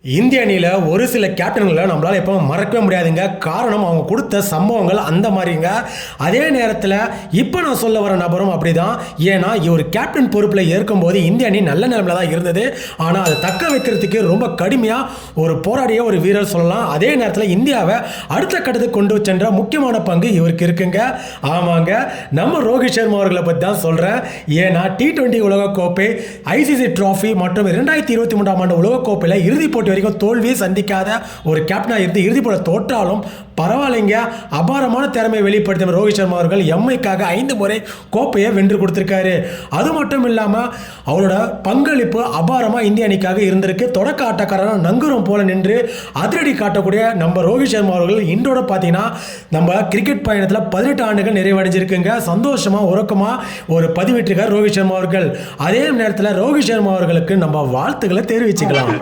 இந்திய அணியில் ஒரு சில கேப்டன்களை நம்மளால் எப்போ மறக்கவே முடியாதுங்க. காரணம் அவங்க கொடுத்த சம்பவங்கள் அந்த மாதிரிங்க. அதே நேரத்தில் இப்போ நான் சொல்ல வர நபரும் அப்படி தான். ஏன்னா இவர் கேப்டன் பொறுப்பில் இருக்கும்போது இந்திய அணி நல்ல நிலைமையில் தான் இருந்தது. ஆனால் அதை தக்க வைக்கிறதுக்கு ரொம்ப கடுமையாக ஒரு போராடிய ஒரு வீரர் சொல்லலாம். அதே நேரத்தில் இந்தியாவை அடுத்த கட்டத்துக்கு கொண்டு சென்ற முக்கியமான பங்கு இவருக்கு இருக்குங்க. ஆமாங்க, நம்ம ரோஹித் சர்மா அவர்களை பற்றி தான் சொல்கிறேன். ஏன்னா T20 உலகக்கோப்பை, ICC ட்ராஃபி மற்றும் 2023 ஆண்டு உலகக்கோப்பையில் இறுதிப் போட்டி வரைக்கும் தோல்வியை சந்திக்காத ஒரு கேப்டனாக இருந்து இறுதி போட தோற்றாலும் பரவாயில்லைங்க. அபாரமான திறமையை வெளிப்படுத்தின ரோஹித் சர்மா அவர்கள் எம்ஐக்காக 5 முறை கோப்பையை வென்று கொடுத்திருக்காரு. அது மட்டும் இல்லாமல் அவரோட பங்களிப்பு அபாரமாக இந்திய அணிக்காக இருந்திருக்கு. தொடக்க ஆட்டக்காரரான நங்குரம் போல நின்று அதிரடி காட்டக்கூடிய நம்ம ரோஹித் சர்மா அவர்கள் இன்றோட பார்த்தீங்கன்னா நம்ம கிரிக்கெட் பயணத்தில் 18 ஆண்டுகள் நிறைவடைஞ்சிருக்குங்க. சந்தோஷமாக உறக்கமாக ஒரு பதிவிட்டிருக்கார் ரோஹித் சர்மா அவர்கள். அதே நேரத்தில் ரோஹித் சர்மா அவர்களுக்கு நம்ம வாழ்த்துக்களை தெரிவிச்சுக்கலாம்.